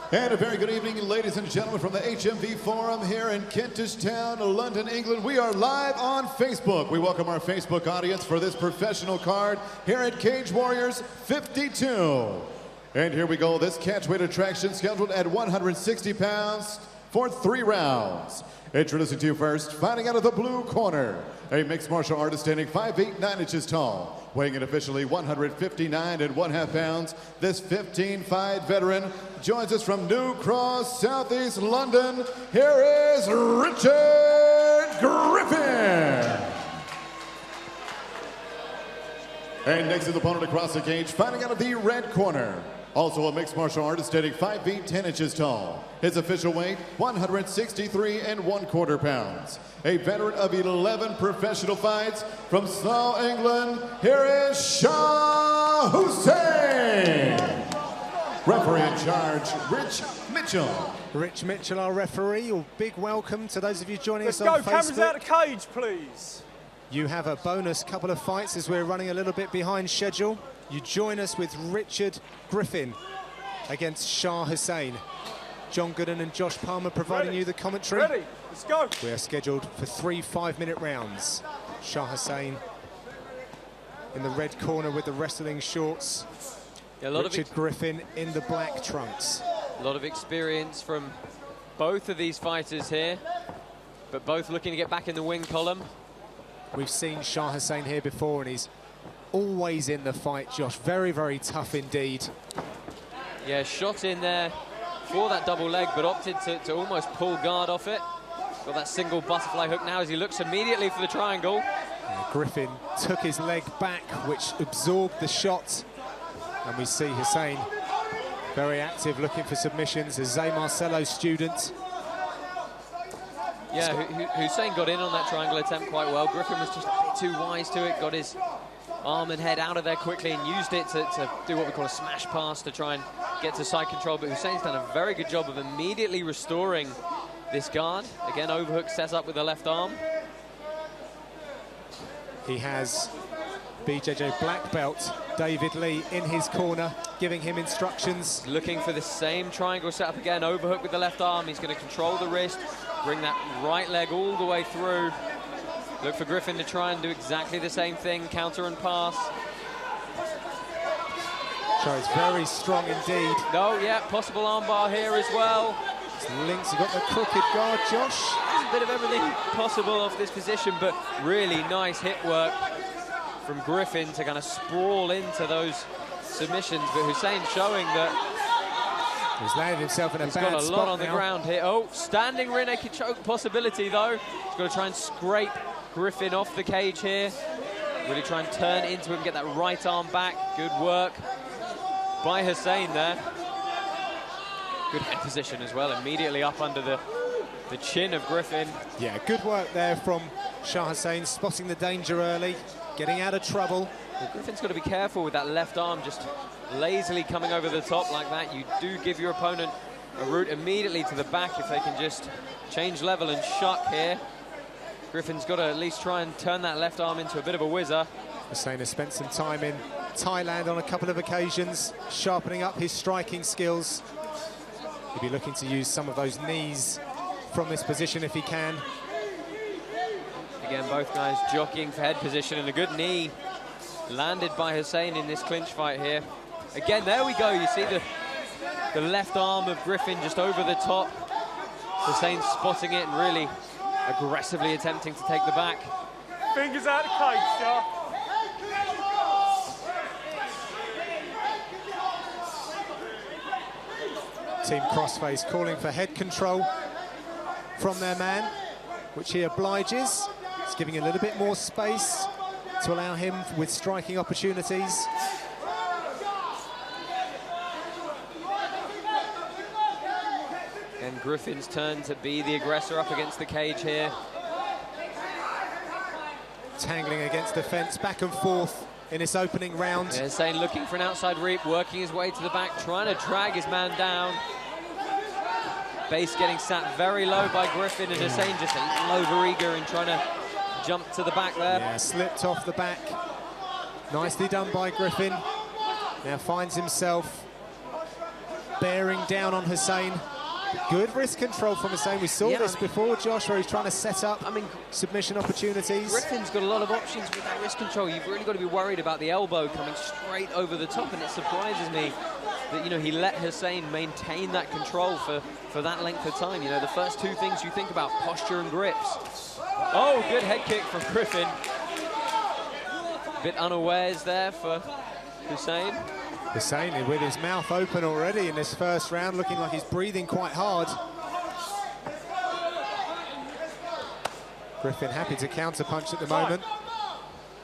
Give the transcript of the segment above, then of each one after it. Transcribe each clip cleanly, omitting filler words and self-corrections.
And a very good evening, ladies and gentlemen, from the HMV Forum here in Kentish Town, London, England. We are live on Facebook. We welcome our Facebook audience for this professional card here at Cage Warriors 52. And here we go, this catchweight attraction scheduled at 160 pounds for 3 rounds. Introducing to you first, fighting out of the blue corner, a mixed martial artist standing 5 feet 9 inches tall, weighing in officially 159 1/2 pounds. This 15-fight veteran joins us from New Cross, Southeast London. Here is Richard Griffin. And next his opponent across the cage, fighting out of the red corner, also a mixed martial artist standing 5 feet 10 inches tall. His official weight, 163 1/4 pounds. A veteran of 11 professional fights from Slough, England, here is Shah Hussain. Referee in charge, Rich Mitchell. Rich Mitchell, our referee. A big welcome to those of you joining us on Facebook. Let's go, cameras out of cage, please. You have a bonus couple of fights as we're running a little bit behind schedule. You join us with Richard Griffin against Shah Hussain. John Gooden and Josh Palmer providing you the commentary. Ready, let's go. We are scheduled for 3 5-minute rounds. Shah Hussain in the red corner with the wrestling shorts. Yeah, Richard Griffin in the black trunks. A lot of experience from both of these fighters here, but both looking to get back in the win column. We've seen Shah Hussain here before, and he's always in the fight, Josh. Very, very tough indeed. Yeah, shot in there for that double leg, but opted to almost pull guard off it. Got that single butterfly hook now as he looks immediately for the triangle. Yeah, Griffin took his leg back, which absorbed the shot. And we see Hussain very active, looking for submissions. A Zay Marcello student. Yeah, Hussain got in on that triangle attempt quite well. Griffin was just a bit too wise to it, got his arm and head out of there quickly and used it to do what we call a smash pass to try and get to side control. But Hussain's done a very good job of immediately restoring this guard. Again, overhook set up with the left arm. He has BJJ black belt David Lee in his corner, giving him instructions. Looking for the same triangle setup again, overhook with the left arm. He's going to control the wrist, bring that right leg all the way through. Look for Griffin to try and do exactly the same thing, counter and pass. Shows very strong indeed. No, yeah, possible armbar here as well. Links have got the crooked guard, Josh. There's a bit of everything possible off this position, but really nice hip work from Griffin to kind of sprawl into those submissions. But Hussain showing that he's landed himself in a bad spot. He's got a lot on the now. ground here. Oh, standing rear naked choke possibility though. He's got to try and scrape Griffin off the cage here. Really try and turn into it and get that right arm back. Good work by Hussain there. Good head position as well, immediately up under the chin of Griffin. Yeah, good work there from Shah Hussain, spotting the danger early, getting out of trouble. Well, Griffin's got to be careful with that left arm just lazily coming over the top like that. You do give your opponent a route immediately to the back if they can just change level and shuck here. Griffin's got to at least try and turn that left arm into a bit of a whizzer. Hussain has spent some time in Thailand on a couple of occasions, sharpening up his striking skills. He'll be looking to use some of those knees from this position if he can. Again, both guys jockeying for head position, and a good knee landed by Hussain in this clinch fight here. Again, there we go. You see the left arm of Griffin just over the top. Hussain spotting it and really aggressively attempting to take the back. Fingers out of cage, Shah. Team Crossface calling for head control from their man, which he obliges. He's giving a little bit more space to allow him with striking opportunities. And Griffin's turn to be the aggressor up against the cage here. Tangling against the fence, back and forth in this opening round. Yeah, Hussain looking for an outside reap, working his way to the back, trying to drag his man down. Base getting sat very low by Griffin, and Hussain just a little over-eager in trying to jump to the back there. Yeah, slipped off the back. Nicely done by Griffin. Now finds himself bearing down on Hussain. Good wrist control from Hussain. We saw this before, Josh, where he's trying to set up submission opportunities. Griffin's got a lot of options with that wrist control. You've really got to be worried about the elbow coming straight over the top, and it surprises me that, you know, he let Hussain maintain that control for that length of time. You know, the first two things you think about, posture and grips. Oh, good head kick from Griffin. Bit unawares there for Hussain. Hussain with his mouth open already in this first round, looking like he's breathing quite hard. Griffin happy to counter-punch at the moment,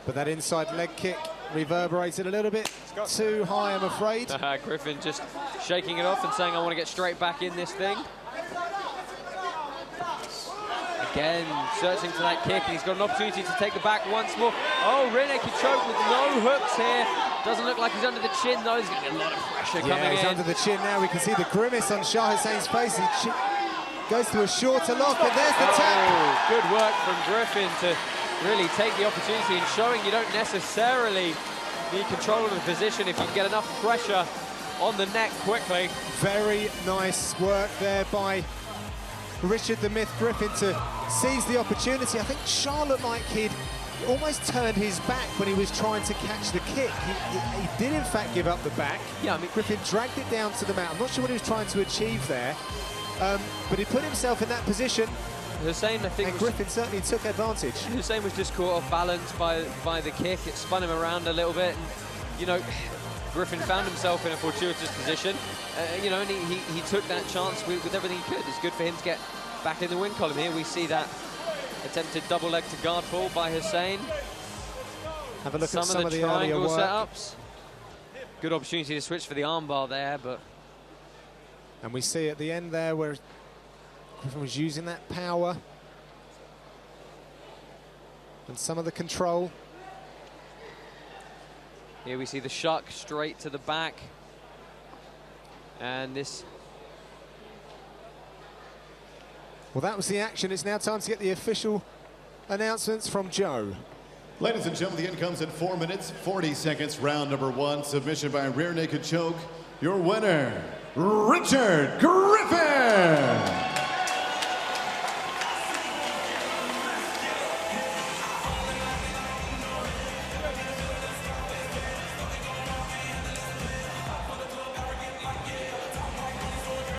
but that inside leg kick reverberated a little bit too high, I'm afraid. Griffin just shaking it off and saying, I want to get straight back in this thing. Again, searching for that kick, and he's got an opportunity to take the back once more. Oh, rear naked choke with no hooks here. Doesn't look like he's under the chin, though. There's going to be a lot of pressure coming in. Yeah, he's under the chin now. We can see the grimace on Shah Hussain's face. He goes to a shorter lock, and there's the tap. Good work from Griffin to really take the opportunity and showing you don't necessarily need control of the position if you can get enough pressure on the neck quickly. Very nice work there by Richard the Myth Griffin to seize the opportunity. I think Shah looked like he'd almost turned his back when he was trying to catch the kick. He did in fact give up the back. Yeah, I mean, Griffin dragged it down to the mat. I'm not sure what he was trying to achieve there, but he put himself in that position. Hussain, I think, and Griffin certainly took advantage. Hussain was just caught off balance by the kick. It spun him around a little bit, and you know, Griffin found himself in a fortuitous position. You know, and he took that chance with everything he could. It's good for him to get back in the win column here. We see that attempted double leg to guard pull by Hussain. Have a look at some of the triangle earlier work. setups. Good opportunity to switch for the armbar there, but... And we see at the end there where Griffin was using that power and some of the control. Here we see the shuck straight to the back. And this... Well, that was the action. It's now time to get the official announcements from Joe. Ladies and gentlemen, the end comes in 4 minutes, 40 seconds, round number 1. Submission by rear naked choke. Your winner, Richard Griffin.